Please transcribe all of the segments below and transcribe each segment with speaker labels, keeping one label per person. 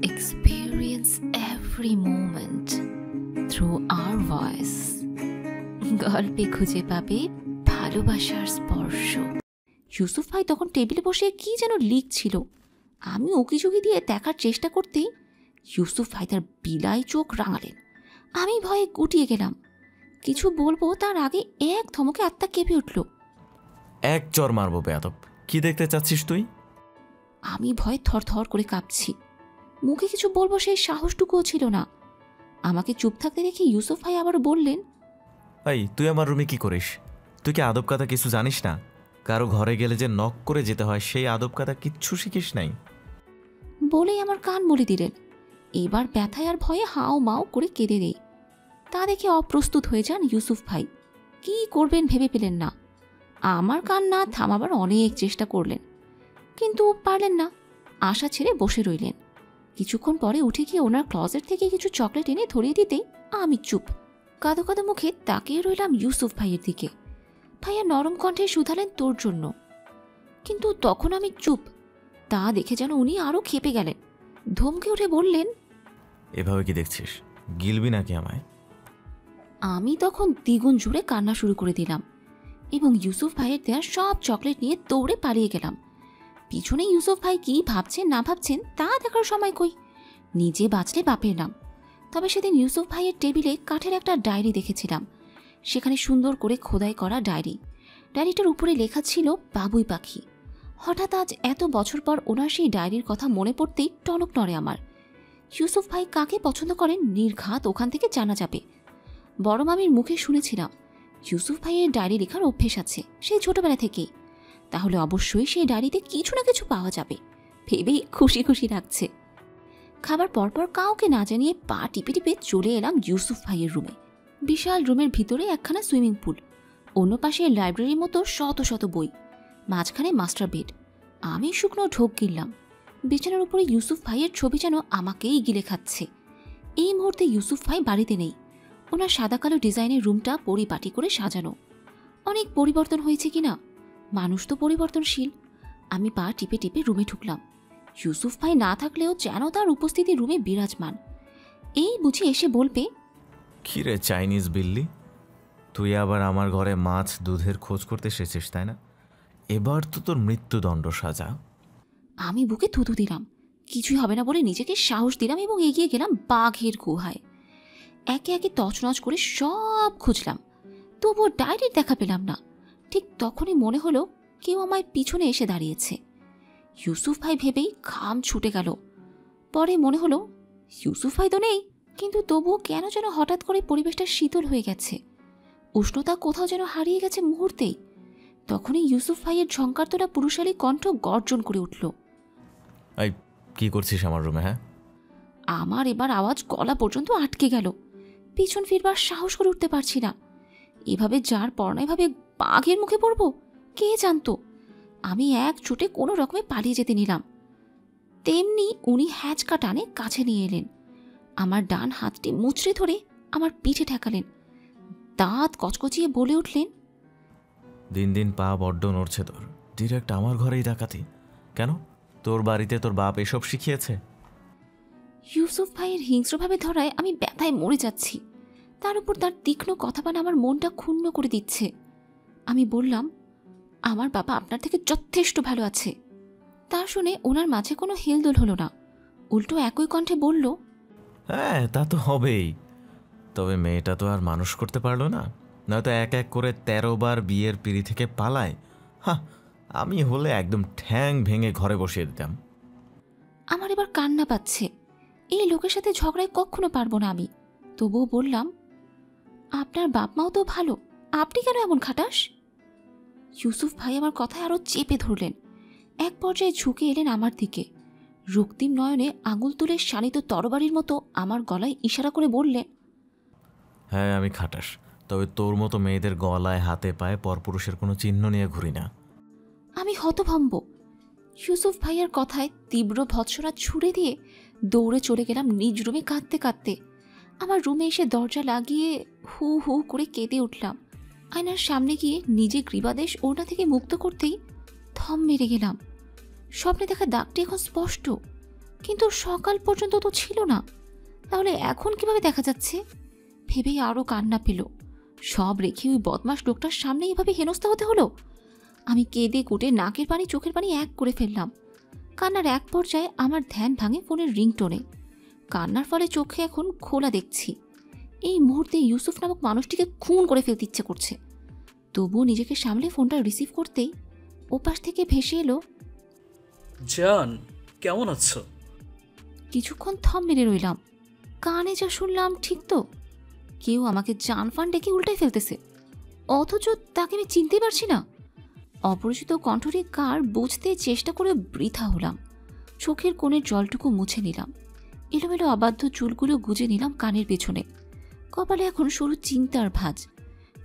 Speaker 1: experience every moment through our voice. গল্পে খুঁজে পাবে ভালোবাসার স্পর্শ। ইউসুফ ভাই তখন টেবিলে বসে কি যেন লিখছিল। আমি উকিঝুঁকি দিয়ে দেখার চেষ্টা করতেই ইউসুফ ভাই তার বিলাই চোখ রাঙালেন। আমি ভয়ে গুটিয়ে গেলাম। কিছু বলবো তার আগে এক ধমকে আত্মা কেঁপে উঠল।
Speaker 2: এক চর মারবো বেয়াদব, কি দেখতে চাচ্ছিস তুই?
Speaker 1: আমি ভয়ে থরথর করে কাঁপছি। মুখে কিছু বলবো সেই সাহসটুকুও ছিল না। আমাকে চুপ থাকতে দেখে ইউসুফ ভাই আবার বললেন,
Speaker 2: এই তুই আমার রুমে কি করিস? তুই কি আদব কাদা কিছু জানিস না? কারো ঘরে গেলে যে নক করে যেতে হয় সেই আদব কাদা কিচ্ছু শিখিস নাই?
Speaker 1: বলেই আমার কান মলে দিলেন। এবার ব্যথায় আর ভয়ে হাও মাও করে কেঁদে দেই। তা দেখে অপ্রস্তুত হয়ে যান ইউসুফ ভাই। কি করবেন ভেবে পেলেন না। আমার কান না থামাবার অনেক চেষ্টা করলেন, কিন্তু পারলেন না। আশা ছেড়ে বসে রইলেন। কিছুক্ষণ পরে উঠে গিয়ে ওনার ক্লজেট থেকে কিছু চকলেট এনে ধরিয়ে দিতেই আমি চুপ। কাঁদো কাঁদো মুখে তাকিয়ে রইলাম ইউসুফ ভাইয়ের দিকে। ভাইয়া নরম কণ্ঠে শুধালেন, তোর জন্য। কিন্তু তখন আমি চুপ। তা দেখে যেন উনি আরও ক্ষেপে গেলেন। ধমকে উঠে বললেন,
Speaker 2: এভাবে কি দেখছিস? গিলবি নাকি আমায়?
Speaker 1: আমি তখন দ্বিগুণ জুড়ে কান্না শুরু করে দিলাম এবং ইউসুফ ভাইয়ের দেওয়া সব চকলেট নিয়ে দৌড়ে পালিয়ে গেলাম। পিছনে ইউসুফ ভাই কি ভাবছেন না ভাবছেন তা দেখার সময় কই। নিজে বাঁচলে বাপের নাম। তবে সেদিন ইউসুফ ভাইয়ের টেবিলে কাঠের একটা ডায়েরি দেখেছিলাম। সেখানে সুন্দর করে খোদাই করা ডায়েরি। ডায়েরিটার উপরে লেখা ছিল বাবুই পাখি। হঠাৎ আজ এত বছর পর ওনার সেই ডায়েরির কথা মনে পড়তেই টনক নড়ে আমার। ইউসুফ ভাই কাকে পছন্দ করেন নির্ঘাত ওখান থেকে জানা যাবে। বড় মামির মুখে শুনেছিলাম ইউসুফ ভাইয়ের ডায়েরি লেখার অভ্যেস আছে সেই ছোটবেলা থেকেই। তাহলে অবশ্যই সেই ডায়েরিতে কিছু না কিছু পাওয়া যাবে ভেবেই খুশি খুশি লাগছে। খাবার পরপর কাউকে না জানিয়ে পা টিপে টিপে চলে এলাম ইউসুফ ভাইয়ের রুমে। বিশাল রুমের ভিতরে একখানা সুইমিং পুল, অন্য পাশে লাইব্রেরির মতো শত শত বই, মাঝখানে মাস্টার বেড। আমি শুকনো ঢোক গিললাম। বিছানার উপরে ইউসুফ ভাইয়ের ছবি যেন আমাকেই গিলে খাচ্ছে। এই মুহূর্তে ইউসুফ ভাই বাড়িতে নেই। ওনার সাদা কালো ডিজাইনের রুমটা পরিপাটি করে সাজানো। অনেক পরিবর্তন হয়েছে কিনা, মানুষ তো পরিবর্তনশীল। আমি পা টিপে টিপে রুমে ঢুকলাম। ইউসুফ ভাই না থাকলেও যেন তার উপস্থিতি রুমে বিরাজমান। এই বুঝি এসে বলবে,
Speaker 2: কিরে চাইনিজ বিল্লি, তুই আবার আমার ঘরে মাছ দুধের খোঁজ করতে এসেছিস তাই না? এবার তো তোর মৃত্যুদণ্ড সাজা।
Speaker 1: আমি বুকে থুতু দিলাম। কিছুই হবে না বলে নিজেকে সাহস দিলাম এবং এগিয়ে গেলাম বাঘের গুহায়। একে একে তছনছ করে সব খুঁজলাম, তবুও ডায়েরির দেখা পেলাম না। ঠিক তখনই মনে হলো কেউ আমায় পিছনে এসে দাঁড়িয়েছে। ইউসুফ ভাই ভেবেই ঘাম ছুটে গেল। পরে মনে হলো ইউসুফ ভাই তো নেই, কিন্তু তবুও কেন যেন হঠাৎ করে পরিবেশটা শীতল হয়ে গেছে। উষ্ণতা কোথাও যেন হারিয়ে গেছে মুহূর্তেই। তখনই ইউসুফ ভাইয়ের ঝংকার তোলা পুরুষালী কণ্ঠ গর্জন করে উঠল,
Speaker 2: এই কি করছিস আমার রুমে? হ্যাঁ।
Speaker 1: আমার এবার আওয়াজ গলা পর্যন্ত আটকে গেল। পিছন ফিরবার সাহস করে উঠতে পারছি না। এভাবে যার পর না এভাবে বাঘের মুখে পড়ব কে জানতো। আমি এক ছুটে কোনো রকমে পালিয়ে যেতে নিলাম। তেমনি উনি হ্যাঁচকা টানে কাছে নিয়ে এলেন। আমার ডান হাতটি মুচড়ে ধরে আমার পিঠে ঠেকালেন। দাঁত কচকচিয়ে বলে উঠলেন,
Speaker 2: দিন দিন পা বড্ড নড়ছে তোর। ডিরেক্ট আমার ঘরেই ডাকাতি কেন? তোর বাড়িতে তোর বাপ এসব শিখিয়েছে?
Speaker 1: ইউসুফ ভাইয়ের হিংস্রভাবে ধরায় আমি ব্যথায় মরে যাচ্ছি। তার উপর তার তীক্ষ্ণ কথাবান আমার মনটা ক্ষুণ্ণ করে দিচ্ছে। আমি বললাম, আমার বাবা আপনার থেকে যথেষ্ট ভালো আছে। তা শুনে ওনার মাঝে কোনো হেলদোল হলো না। উল্টো একই কণ্ঠে বলল,
Speaker 2: হ্যাঁ তা তো হবেই, তবে মেয়েটা তো আর মানুষ করতে পারলো না। নয়তো এক এক করে 13 বার বিয়ের পিঁড়ি থেকে পালায়। হ্যাঁ, আমি হলে একদম ঠ্যাং ভেঙে ঘরে বসিয়ে দিতাম।
Speaker 1: আমার এবার কান্না পাচ্ছে। এই লোকের সাথে ঝগড়ায় কখনো পারবো না আমি। তবুও বললাম, আপনার বাপ মাও তো ভালো, আপনি কেন এমন খাটাস? ইউসুফ ভাই আমার কথায় আরো চেপে ধরলেন। এক পর্যায়ে ঝুঁকে এলেন আমার দিকে। রক্তিম নয়নে আঙুল তুলে শানিত তরবারির মতো আমার গলায় ইশারা করে বললেন,
Speaker 2: হ্যাঁ আমি খাটাস, তবে তোর মতো মেয়েদের গলায় হাতে পায়ে পরপুরুষের কোনো চিহ্ন নিয়ে ঘুরি না।
Speaker 1: আমি হতভম্ব। ইউসুফ ভাইয়ার কথায় তীব্র ভৎসনা ছুড়ে দিয়ে দৌড়ে চলে গেলাম নিজ রুমে কাঁদতে কাঁদতে। আমার রুমে এসে দরজা লাগিয়ে হু হু করে কেঁদে উঠলাম। আয়নার সামনে গিয়ে নিজে গ্রীবাদেশ ওড়না থেকে মুক্ত করতেই থম মেরে গেলাম। স্বপ্নে দেখা দাগটি এখন স্পষ্ট, কিন্তু সকাল পর্যন্ত তো ছিল না, তাহলে এখন কিভাবে দেখা যাচ্ছে ভেবেই আরও কান্না পেল। সব রেখে ওই বদমাস লোকটার সামনে এভাবে হেনস্থা হতে হলো। আমি কেঁদে কুটে নাকের পানি চোখের পানি এক করে ফেললাম। কান্নার এক পর্যায়ে আমার ধ্যান ভাঙে ফোনের রিংটোনে। কান্নার ফলে চোখে এখন খোলা দেখছি। এই মুহূর্তে ইউসুফ নামক মানুষটিকে খুন করে ফেলতে ইচ্ছে করছে। তবুও নিজেকে সামলে ফোনটা রিসিভ করতেই ওপাশ থেকে ভেসে এলো,
Speaker 3: জান কেমন আছো?
Speaker 1: কিছুক্ষণ থম মেরে রইলাম। কানে যা শুনলাম ঠিক তো? কেউ আমাকে জান ফান ডেকে উল্টাই ফেলতেছে, অথচ তাকে আমি চিনতেই পারছি না। অপরিচিত কণ্ঠটি কার বুঝতে চেষ্টা করে বৃথা হলাম। চোখের কোণের জলটুকু মুছে নিলাম। এলোমেলো অবাধ্য চুলগুলো গুজে নিলাম কানের পেছনে। কপালে এখন সরু চিন্তার ভাঁজ।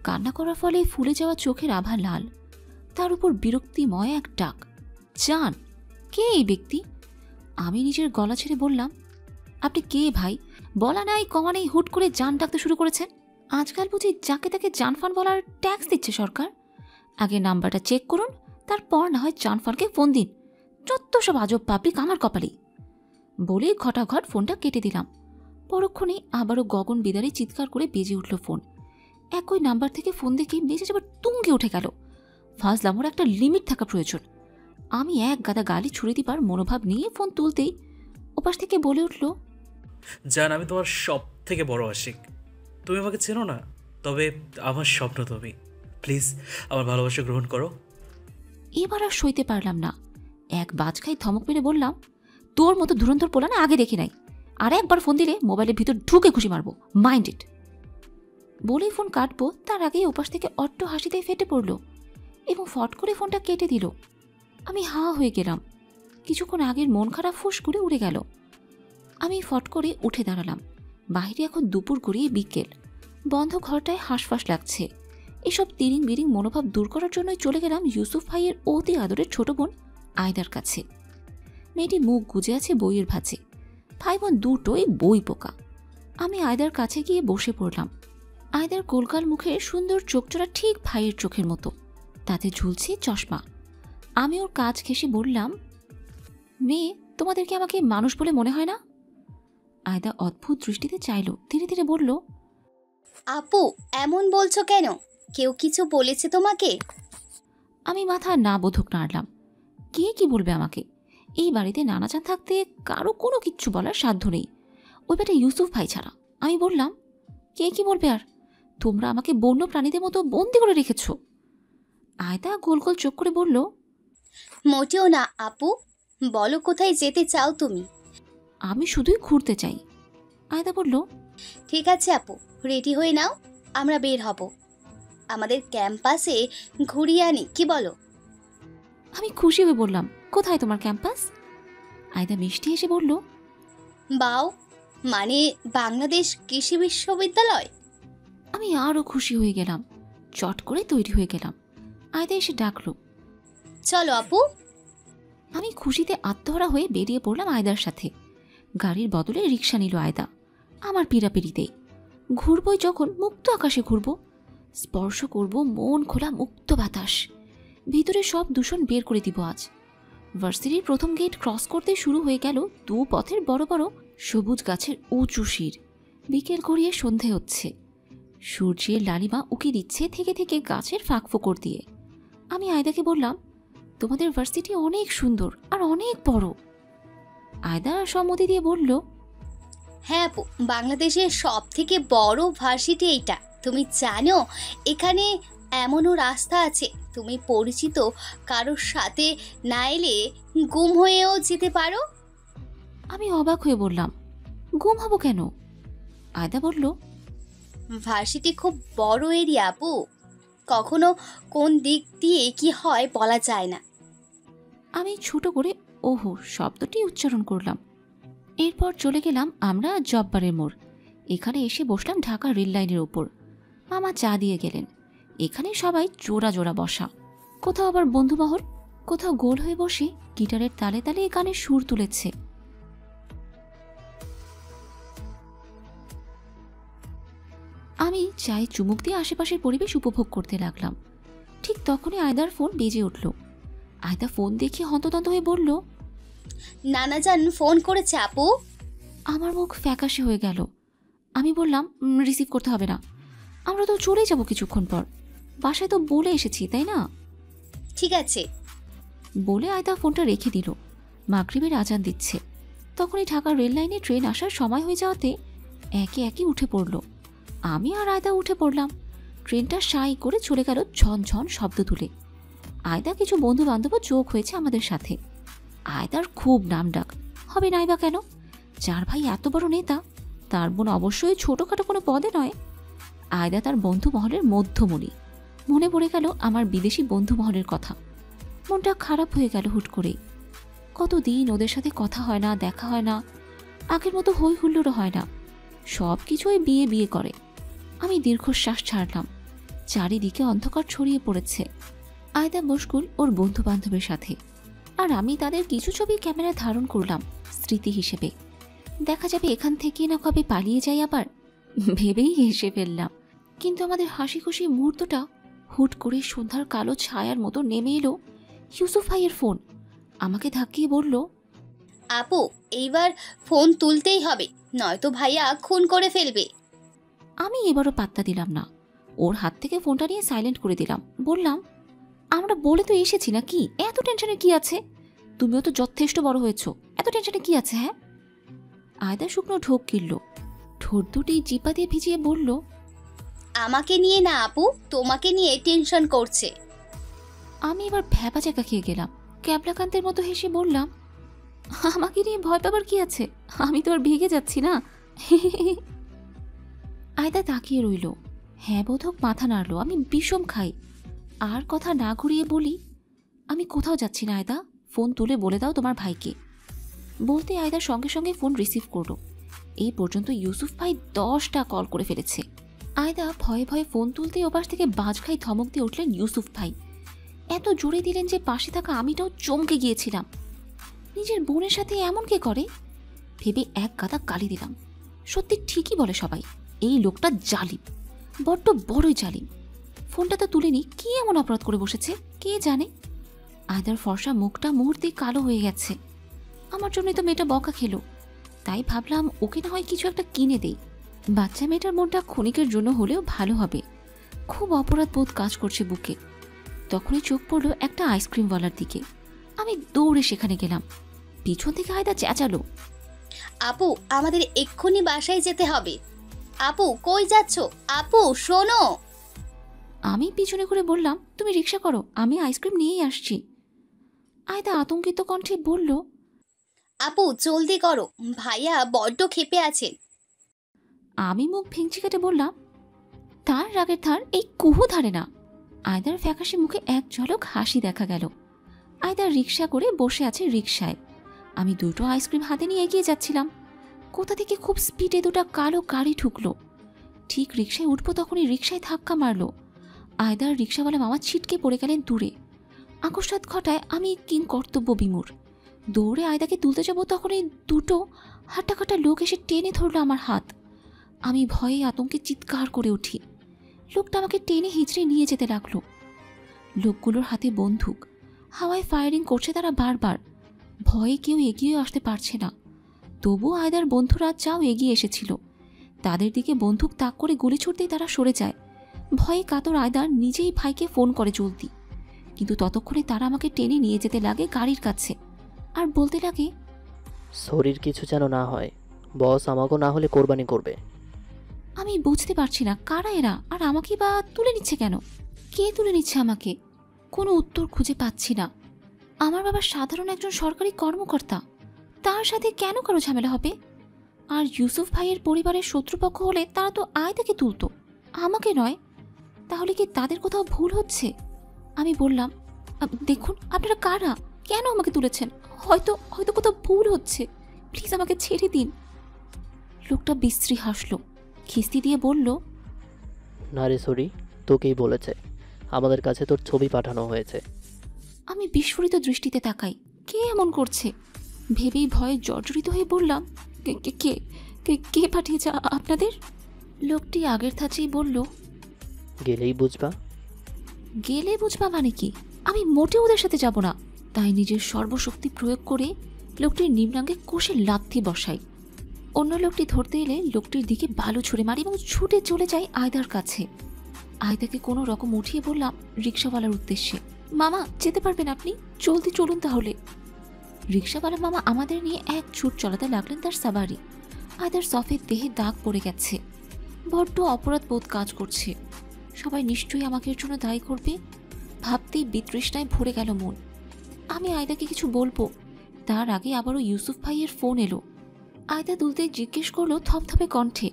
Speaker 1: কান্না করার ফলে ফুলে যাওয়া চোখের আভা লাল। তার উপর বিরক্তিময় এক ডাক, জান। কে এই ব্যক্তি? আমি নিজের গলা ছেড়ে বললাম, আপনি কে ভাই? বলা নাই কমা নেই হুট করে জান ডাকতে শুরু করেছেন। আজকাল বুঝি যাকে তাকে জানফান বলার ট্যাক্স দিচ্ছে সরকার? আগে নাম্বারটা চেক করুন, তারপর না হয় জানফানকে ফোন দিন। যত সব আজব পাবলিক আমার কপালেই। বলে ঘটাঘট ফোনটা কেটে দিলাম। পরক্ষণে আবারও গগন বিদারে চিৎকার করে বেজে উঠল ফোন। একই নাম্বার থেকে ফোন দেখে মেজাজ আবার তুঙ্গে উঠে গেল। ফাজলামোর একটা লিমিট থাকা প্রয়োজন। আমি এক গাদা গালি ছুড়ে দিবার মনোভাব নিয়ে ফোন তুলতেই ওপাশ থেকে বলে উঠল,
Speaker 3: জান আমি তোমার সব থেকে বড় আশিক। তুমি আমাকে চেনো না, তবে আমার স্বপ্ন তুমি। প্লিজ আমার ভালোবাসা গ্রহণ করো।
Speaker 1: এবার আর সইতে পারলাম না। এক বাজখাই ধমক মেরে বললাম, তোর মতো ধুরন্ধর পোলা না আগে দেখি নাই। আর একবার ফোন দিলে মোবাইলের ভিতর ঢুকে খুশি মারবো, মাইন্ড ইট। বলেই ফোন কাটবো তার আগেই ওপাশ থেকে অট্ট হাসিতে ফেটে পড়ল এবং ফট করে ফোনটা কেটে দিল। আমি হা হয়ে গেলাম। কিছুক্ষণ আগের মন খারাপ ফুস করে উড়ে গেল। আমি ফট করে উঠে দাঁড়ালাম। বাইরে এখন দুপুর গড়িয়ে বিকেল। বন্ধ ঘরটায় হাঁসফাঁস লাগছে। এসব তিরিং বিরিং মনোভাব দূর করার জন্যই চলে গেলাম ইউসুফ ভাইয়ের অতি আদরের ছোট বোন আয়দার কাছে। মেয়েটি মুখ গুজে আছে বইয়ের ভাঁজে। ভাই বোন দুটোই বই পোকা। আমি আয়দার কাছে গিয়ে বসে পড়লাম। আয়দার গোলগাল মুখে সুন্দর চোখচোরা ঠিক ভাইয়ের চোখের মতো, তাতে ঝুলছে চশমা। আমি ওর কাজ ঘেঁষে বললাম, মেয়ে, তোমাদেরকে আমাকে মানুষ বলে মনে হয় না? আয়দা অদ্ভুত দৃষ্টিতে চাইল, ধীরে ধীরে বলল,
Speaker 4: আপু এমন বলছো কেন? কেউ কিছু বলেছে তোমাকে?
Speaker 1: আমি মাথা না বোধক নাড়লাম। কে কি বলবে আমাকে? এই বাড়িতে নানাজান থাকতে কারো কোনো কিচ্ছু বলার সাধ্য নেই, ওই বেটা ইউসুফ ভাই ছাড়া। আমি বললাম, কে কি বলবে আর? তোমরা আমাকে বন্য প্রাণীদের মতো বন্দি করে রেখেছ। আয়দা গোল গোল চোখ করে বলল,
Speaker 4: মোটেও না আপু, বলো কোথায় যেতে চাও তুমি?
Speaker 1: আমি শুধুই ঘুরতে চাই। আয়দা বলল,
Speaker 4: ঠিক আছে আপু, রেডি হয়ে নাও, আমরা বের হব। আমাদের ক্যাম্পাসে ঘুরিয়ে আনি, কি বলো?
Speaker 1: আমি খুশি হয়ে বললাম, কোথায় তোমার ক্যাম্পাস? আয়দা মিষ্টি এসে বলল,
Speaker 4: বাও, মানে বাংলাদেশ কৃষি বিশ্ববিদ্যালয়।
Speaker 1: আমি আরও খুশি হয়ে গেলাম। চট করে তৈরি হয়ে গেলাম। আয়দা এসে ডাকলো,
Speaker 4: চলো আপু।
Speaker 1: আমি খুশিতে আত্মহারা হয়ে বেরিয়ে পড়লাম আয়দার সাথে। গাড়ির বদলে রিক্সা নিল আয়দা। আমার পিড়াপিড়িতেই ঘুরবই যখন মুক্ত আকাশে ঘুরব, স্পর্শ করব মন খোলা মুক্ত বাতাস। ভিতরে সব দূষণ বের করে দিব আজ। ভার্সিটির প্রথম গেট ক্রস করতে শুরু হয়ে গেল দু পথের বড় বড় সবুজ গাছের উঁচু শির। বিকেল গড়িয়ে সন্ধে হচ্ছে। সূর্যের লালিমা উকি দিচ্ছে থেকে থেকে গাছের ফাঁক ফোকর দিয়ে। আমি আয়দাকে বললাম, তোমাদের ভার্সিটি অনেক সুন্দর আর অনেক বড়। আয়দা সম্মতি দিয়ে বলল,
Speaker 4: হ্যাঁ আপু, বাংলাদেশের সব থেকে বড় ভার্সিটি এইটা। তুমি জানো এখানে এমনও রাস্তা আছে, তুমি পরিচিত কারোর সাথে না এলে গুম হয়েও যেতে পারো।
Speaker 1: আমি অবাক হয়ে বললাম, গুম হব কেন? আয়দা বলল,
Speaker 4: ভার্সিটি খুব বড় এরিয়া আপু, কখনো কোন দিক দিয়ে কি হয় বলা যায় না।
Speaker 1: আমি ছোট করে ওহো শব্দটি উচ্চারণ করলাম। এরপর চলে গেলাম আমরা জব্বারের মোড়। এখানে এসে বসলাম ঢাকা রেল লাইনের ওপর। মামা চা দিয়ে গেলেন। এখানে সবাই জোড়া জোড়া বসা, কোথাও আবার বন্ধুমহল, কোথাও গোল হয়ে বসে গিটারের তালে তালে এই গানের সুর তুলেছে। আমি চায়ে চুমুক দিয়ে আশেপাশের পরিবেশ উপভোগ করতে লাগলাম। ঠিক তখনই আয়দার ফোন বেজে উঠল। আয়দা ফোন দেখে হন্তদন্ত হয়ে বলল,
Speaker 4: নানাজান ফোন করেছে আপু।
Speaker 1: আমার মুখ ফ্যাকাশে হয়ে গেল। আমি বললাম, রিসিভ করতে হবে না, আমরা তো চলে যাব কিছুক্ষণ পর, বাসায় তো বলে এসেছি তাই না?
Speaker 4: ঠিক আছে।
Speaker 1: বলে আয়দা ফোনটা রেখে দিল। মাগরিবের আজান দিচ্ছে। তখনই ঢাকা রেল লাইনে ট্রেন আসার সময় হয়ে যাওয়াতে একে একে উঠে পড়ল। আমি আর আয়দা উঠে পড়লাম। ট্রেনটা সাই করে চলে গেল ঝনঝন শব্দ তুলে। আয়দা কিছু বন্ধু বান্ধবও যোগ হয়েছে আমাদের সাথে। আয়দার খুব নামডাক, হবে নাই বা কেন? যার ভাই এত বড় নেতা, তার বোন অবশ্যই ছোটোখাটো কোনো পদে নয়। আয়দা তার বন্ধু মহলের মধ্যমণি। মনে পড়ে গেল আমার বিদেশি বন্ধু মহলের কথা। মনটা খারাপ হয়ে গেল হুট করেই। কতদিন ওদের সাথে কথা হয় না, দেখা হয় না, আগের মতো হই হুল্লোড়ও হয় না, সব কিছুই বিয়ে বিয়ে করে। আমি দীর্ঘশ্বাস ছাড়লাম। চারিদিকে অন্ধকার ছড়িয়ে পড়েছে। আয়দা মশগুল ওর বন্ধু বান্ধবের সাথে, আর আমি তাদের কিছু ছবি ক্যামেরায় ধারণ করলাম স্মৃতি হিসেবে। দেখা যাবে এখান থেকে না কবে পালিয়ে যাই আবার, ভেবেই হেসে ফেললাম। কিন্তু আমাদের হাসি খুশি মুহূর্তটা হুট করে সন্ধ্যার কালো ছায়ার মতো নেমে এলো ইউসুফ ভাইয়ের ফোন। আমাকে ধাক্কিয়ে বলল,
Speaker 4: আপু এইবার ফোন তুলতেই হবে, নয়তো ভাইয়া খুন করে ফেলবে।
Speaker 1: আমি এবারও পাত্তা দিলাম না। ওর হাত থেকে ফোনটা নিয়ে সাইলেন্ট করে দিলাম। বললাম, আমরা বলে তো এসেছি না, কি এত টেনশনে কি আছে? তুমিও তো যথেষ্ট বড় হয়েছ, এত টেনশনে কি আছে? হ্যাঁ? আয়দা শুকনো ঢোক গিলল, ঠোঁট দুটি জিপা দিয়ে ভিজিয়ে বলল,
Speaker 4: আমাকে নিয়ে না আপু, তোমাকে নিয়ে টেনশন করছে।
Speaker 1: আমি এবার ভ্যাপা চেকা খেয়ে গেলাম। ক্যাবলাকান্তের মতো হেসে বললাম, আমাকে নিয়ে ভয় পাবার কি আছে? আমি তো আর ভেগে যাচ্ছি না। আয়দা তাকিয়ে রইল। হ্যাঁ বোধক মাথা নাড়ল। আমি বিষম খাই। আর কথা না ঘুরিয়ে বলি, আমি কোথাও যাচ্ছি না আয়দা, ফোন তুলে বলে দাও তোমার ভাইকে। বলতে আয়দা সঙ্গে সঙ্গে ফোন রিসিভ করলো। এই পর্যন্ত ইউসুফ ভাই 10টা কল করে ফেলেছে। আয়দা ভয়ে ভয়ে ফোন তুলতেই ওপাশ থেকে বাজ খাই ধমক দিয়ে উঠলেন ইউসুফ ভাই। এত জোরে দিলেন যে পাশে থাকা আমিটাও চমকে গিয়েছিলাম। নিজের বোনের সাথে এমন কে করে ভেবে এক গাদা গালি দিলাম। সত্যি ঠিকই বলে সবাই, এই লোকটা জালিম, বড্ড বড়ই জালিম। ফোনটা তো তুলেনি, কি এমন অপরাধ করে বসেছে কে জানে। আয়দার ফর্সা মুখটা মুহূর্তেই কালো হয়ে গেছে। আমার জন্যই তো মেয়েটা বকা খেলো, তাই ভাবলাম ওকে না হয় কিছু একটা কিনে দেই। বাচ্চা মেয়েটার মনটা ক্ষণিকের জন্য হলেও ভালো হবে। খুব অপরাধ বোধ কাজ করছে বুকে। তখনই চোখ পড়ল একটা আইসক্রিমওয়ালার দিকে। আমি দৌড়ে সেখানে গেলাম। পিছন থেকে আয়দা চেঁচালো,
Speaker 4: আপু আমাদের এক্ষুনি বাসায় যেতে হবে। আপু কই যাচ্ছ? আপু শোনো।
Speaker 1: আমি পিছনে ঘুরে বললাম, তুমি রিক্সা করো, আমি আইসক্রিম নিয়েই আসছি। আয়দা আতঙ্কিত কণ্ঠে বলল,
Speaker 4: আপু জলদি করো, ভাইয়া বড্ড ক্ষেপে আছেন।
Speaker 1: আমি মুখ ভেঙচি কেটে বললাম, তার রাগের ধার এই কুহু ধারে না। আয়দার ফ্যাকাশে মুখে এক ঝলক হাসি দেখা গেল। আয়দার রিক্সা করে বসে আছে রিক্সায়। আমি দুটো আইসক্রিম হাতে নিয়ে এগিয়ে যাচ্ছিলাম। কোথা থেকে খুব স্পিডে দুটো কালো গাড়ি ঢুকলো। ঠিক রিক্সায় উঠবো তখনই রিক্সায় ধাক্কা মারলো। আয়দার রিক্সাওয়ালা মামা ছিটকে পড়ে গেলেন দূরে। আকস্মাত ঘটায় আমি কিং কর্তব্য বিমূঢ়। দৌড়ে আয়দাকে তুলতে যাব তখনই দুটো হাঁটাকাটা লোক এসে টেনে ধরলো আমার হাত। আমি ভয়ে আতঙ্কে চিৎকার করে উঠি। লোকটা আমাকে টেনে হিঁচড়ে নিয়ে যেতে লাগলো। লোকগুলোর হাতে বন্দুক, হাওয়ায় ফায়ারিং করছে তারা বারবার। ভয়ে কেউ এগিয়ে আসতে পারছে না। তবু আয়দার বন্ধুরা যাও এগিয়ে এসেছিল। তাদের দিকে বন্দুক তাক করে গুলি ছুটতেই তারা সরে যায়। ভয়ে কাতর আয়দা নিজেই ভাইকে ফোন করে চলতি। কিন্তু ততক্ষণে তারা আমাকে টেনে নিয়ে যেতে লাগে গাড়ির কাছে, আর বলতে লাগে,
Speaker 5: শরীর কিছু যেন না হয়, বস আমাকেও না হলে কোরবানি করবে।
Speaker 1: আমি বুঝতে পারছি না কারা এরা, আর আমাকে বা তুলে নিচ্ছে কেন? কে তুলে নিচ্ছে আমাকে? কোনো উত্তর খুঁজে পাচ্ছি না। আমার বাবা সাধারণ একজন সরকারি কর্মকর্তা, তার সাথে কেন কারো ঝামেলা হবে? আর ইউসুফ ভাইয়ের পরিবারের শত্রুপক্ষ হলে তারা তো আয়দাকে তুলতো, আমাকে নয়। তাহলে কি তাদের কোথাও ভুল হচ্ছে? আমি বললাম, দেখুন আপনারা কারা, কেন আমাকে তুলেছেন? হয়তো হয়তো কোথাও ভুল হচ্ছে, প্লিজ আমাকে ছেড়ে দিন। লোকটা বিশ্রী হাসলো, খিস্তি দিয়ে বলল,
Speaker 5: না রে সরি, তোকেই বলেছে, আমাদের কাছে তোর ছবি পাঠানো হয়েছে।
Speaker 1: আমি বিস্ফোরিত দৃষ্টিতে তাকাই, কে এমন করছে ভেবেই ভয়ে জর্জরিত হয়ে বললাম, কে কে কে কে পাঠিয়েছে আপনাদের? লোকটি আগের ধাঁচেই বলল,
Speaker 5: গেলেই বুঝবা।
Speaker 1: গেলে বুঝবা মানে কি? আমি মোটেও ওদের সাথে যাব না। তাই নিজের সর্বশক্তি প্রয়োগ করে লোকটির নিম্নাঙ্গে কষে লাথি বসাই। অন্য লোকটি ধরতে এলে লোকটির দিকে বালু ছুঁড়ে মারি এবং ছুটে চলে যাই আয়দার কাছে। আয়দাকে কোনো রকম উঠিয়ে বললাম রিক্সাওয়ালার উদ্দেশ্যে, মামা যেতে পারবেন আপনি, জলদি চলুন তাহলে। রিক্সাওয়ালা মামা আমাদের নিয়ে এক ছুট চলাতে লাগলেন তার সাবারি। আয়দার সফেদ দেহে দাগ পড়ে গেছে, বড্ড অপরাধ বোধ কাজ করছে। সবাই নিশ্চয়ই আমাকে এর জন্য দায়ী করবে ভাবতেই বিতৃষ্ণায় ভরে গেল মন। আমি আয়দাকে কিছু বলবো, তার আগে আবারও ইউসুফ ভাইয়ের ফোন এলো। আয়দা দুলতে জিজ্ঞেস করলো থমথমে কণ্ঠে,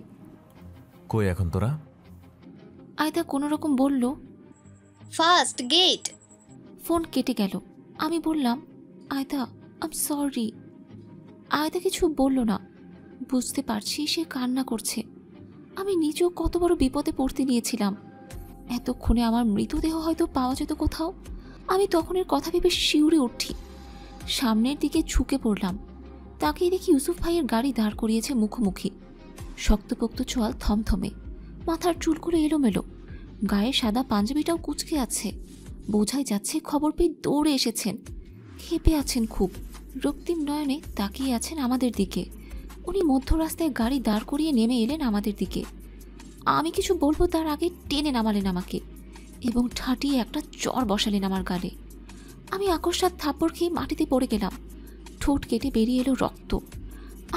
Speaker 2: কই এখন তোরা?
Speaker 1: আয়দা কোনো রকম বলল,
Speaker 4: ফার্স্ট গেট।
Speaker 1: ফোন কেটে গেল। আমি বললাম, আয়দা আম সরি। আয়দা কিছু বলল না। বুঝতে পারছি সে কান্না করছে। আমি নিজেও কত বড় বিপদে পড়তে নিয়েছিলাম। এতক্ষণে আমার মৃতদেহ হয়তো পাওয়া যেত কোথাও। আমি তখনের কথা ভেবে শিউরে উঠি। সামনের দিকে ঝুঁকে পড়লাম। তাকিয়ে দেখি ইউসুফ ভাইয়ের গাড়ি দাঁড় করিয়েছে মুখোমুখি। শক্তপোক্ত চোয়াল থমথমে, মাথার চুলগুলো এলোমেলো, গায়ে সাদা পাঞ্জাবিটাও কুঁচকে আছে। বোঝাই যাচ্ছে খবর পেয়ে দৌড়ে এসেছেন। ক্ষেপে আছেন খুব, রক্তিম নয়নে তাকিয়ে আছেন আমাদের দিকে। উনি মধ্য রাস্তায় গাড়ি দাঁড় করিয়ে নেমে এলেন আমাদের দিকে। আমি কিছু বলবো তার আগে টেনে নামালেন আমাকে এবং ঠাটিয়ে একটা চড় বসালেন আমার গালে। আমি আকস্মাৎ থাপ্পড় খেয়ে মাটিতে পড়ে গেলাম। ঠোঁট কেটে বেরিয়ে এলো রক্ত।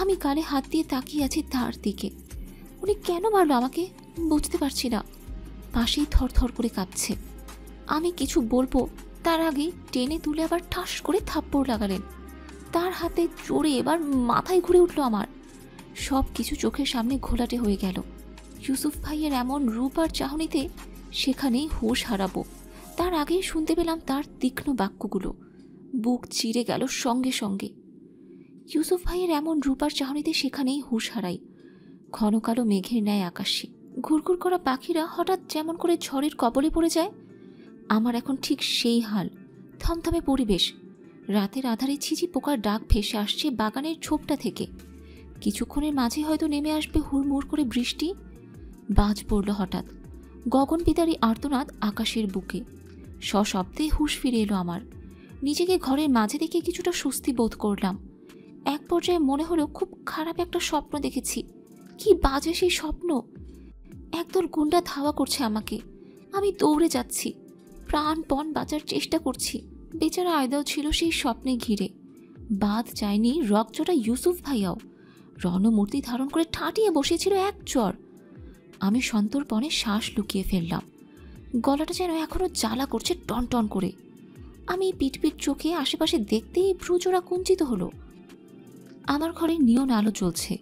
Speaker 1: আমি গালে হাত দিয়ে তাকিয়ে আছি তার দিকে। উনি কেন মারলো আমাকে বুঝতে পারছি না। পাশেই থরথর করে কাঁপছে। আমি কিছু বলবো তার আগে টেনে তুলে আবার ঠাস করে থাপ্পড় লাগালেন। তার হাতে জোরে এবার মাথায় ঘুরে উঠল আমার। সব কিছু চোখের সামনে ঘোলাটে হয়ে গেল। ইউসুফ ভাইয়ের এমন রূপ আর চাহনিতে সেখানেই হুঁশ হারাবো তার আগেই শুনতে পেলাম তার তীক্ষ্ণ বাক্যগুলো। বুক চিরে গেল সঙ্গে সঙ্গে। ইউসুফ ভাইয়ের এমন রূপ আর চাহনিতে সেখানেই হুঁশ হারাই। ঘন কালো মেঘের ন্যায় আকাশে ঘুরঘুর করা পাখিরা হঠাৎ যেমন করে ঝড়ের কবলে পড়ে যায়, আমার এখন ঠিক সেই হাল। থমথমে পরিবেশ। রাতের আধারে ছিচি পোকার ডাক ভেসে আসছে বাগানের ঝোপটা থেকে। কিছুক্ষণের মাঝে হয়তো নেমে আসবে হুড়মুড় করে বৃষ্টি। বাজ পড়ল হঠাৎ, গগন বিদারী আর্তনাদ আকাশের বুকে। সশব্দে হুঁশ ফিরে এলো আমার। নিজেকে ঘরের মাঝে দেখে কিছুটা স্বস্তি বোধ করলাম। এক পর্যায়ে মনে হলো খুব খারাপ একটা স্বপ্ন দেখেছি। কি বাজে সেই স্বপ্ন! একদল গুন্ডা ধাওয়া করছে আমাকে। আমি দৌড়ে যাচ্ছি, প্রাণপণ বাঁচার চেষ্টা করছি। বেচারা আয়দাও ছিল সেই স্বপ্নে ঘিরে। বাদ যায়নি রকচটা ইউসুফ ভাইয়াও। রণমূর্তি ধারণ করে ঠাটিয়ে বসেছিল এক চর। আমি সন্তর্পণে শ্বাস লুকিয়ে ফেললাম। গলাটা যেন এখনো জ্বালা করছে টন টন করে। আমি পিটপিট চোখে আশেপাশে দেখতেই ভ্রুজোড়া কুঞ্চিত হলো। আমার ঘরে নিয়ন আলো জ্বলছে।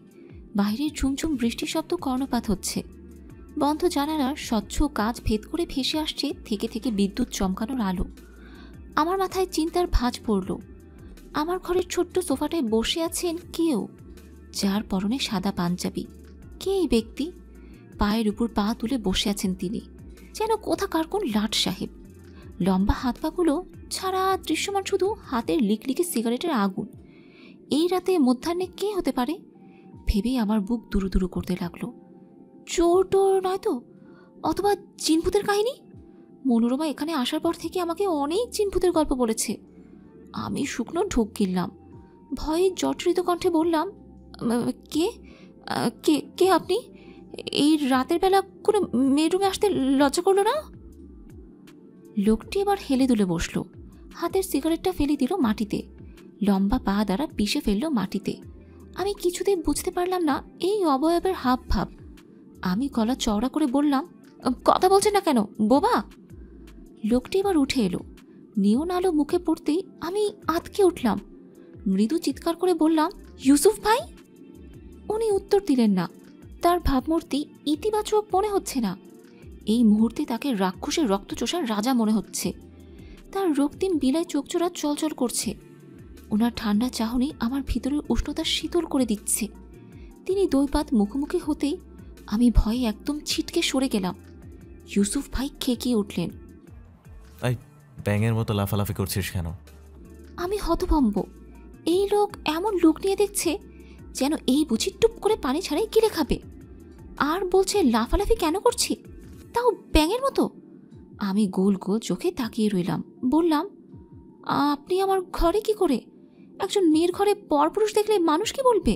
Speaker 1: বাইরের ঝুমঝুম বৃষ্টির শব্দ কর্ণপাত হচ্ছে। বন্ধ জানালার স্বচ্ছ কাঁচ ভেদ করে ভেসে আসছে থেকে থেকে বিদ্যুৎ চমকানোর আলো। আমার মাথায় চিন্তার ভাঁজ পড়ল। আমার ঘরের ছোট্ট সোফাটায় বসে আছেন কেউ, যার পরনে সাদা পাঞ্জাবি। কে এই ব্যক্তি? পায়ের উপর পা তুলে বসে আছেন তিনি, যেন কোথাকার কোন লাট সাহেব। লম্বা হাত পাগুলো ছাড়া দৃশ্যমান শুধু হাতের লিকলিকে সিগারেটের আগুন। এই রাতে মধ্যাহ্নে কে হতে পারে ভেবেই আমার বুক দুরু দুরু করতে লাগলো। চোর টোর নয় তো? অথবা জিনভূতের কাহিনী? মনোরমা এখানে আসার পর থেকে আমাকে অনেক জিনভূতের গল্প বলেছে। আমি শুকনো ঢোক গিললাম। ভয়ে জর্জরিত কণ্ঠে বললাম, কে কে কে আপনি? এই রাতের বেলা কোনো মেয়ের রুমে আসতে লজ্জা করলো না? লোকটি এবার হেলে দুলে বসল। হাতের সিগারেটটা ফেলে দিল মাটিতে। লম্বা পা দ্বারা পিষে ফেলল মাটিতে। আমি কিছুতেই বুঝতে পারলাম না এই অবয়বের হাব ভাব। আমি গলা চওড়া করে বললাম, কথা বলছেন না কেন বোবা? লোকটি এবার উঠে এলো। নিয়ন আলো মুখে পড়তেই আমি আঁতকে উঠলাম। মৃদু চিৎকার করে বললাম, ইউসুফ ভাই! উনি উত্তর দিলেন না। তার ভাবমূর্তি ইতিবাচক মনে হচ্ছে না। এই মুহূর্তে তাকে রাক্ষসের রক্তচোষার রাজা মনে হচ্ছে। তার রক্তিম বিলাই চোখচোরা চলচল করছে। ওনার ঠান্ডা চাহনি আমার ভিতরের উষ্ণতা শীতল করে দিচ্ছে। তিনি দৈপাত মুখোমুখি হতেই আমি ভয়ে একদম ছিটকে সরে গেলাম। ইউসুফ ভাই খেকিয়ে উঠলেন,
Speaker 2: এই ব্যাঙের মতো লাফালাফি করছিস কেন?
Speaker 1: আমি হতভম্ব। এই লোক এমন লুক নিয়ে দেখছে যেন এই বুঝি টুপ করে পানি ছাড়াই গিলে খাবে। আর বলছে লাফালাফি কেন করছি, তাও ব্যাঙের মতো। আমি গোল গোল চোখে তাকিয়ে রইলাম। বললাম, আপনি আমার ঘরে কি করে? একজন মেয়ের ঘরে পরপুরুষ দেখলে মানুষ কি বলবে?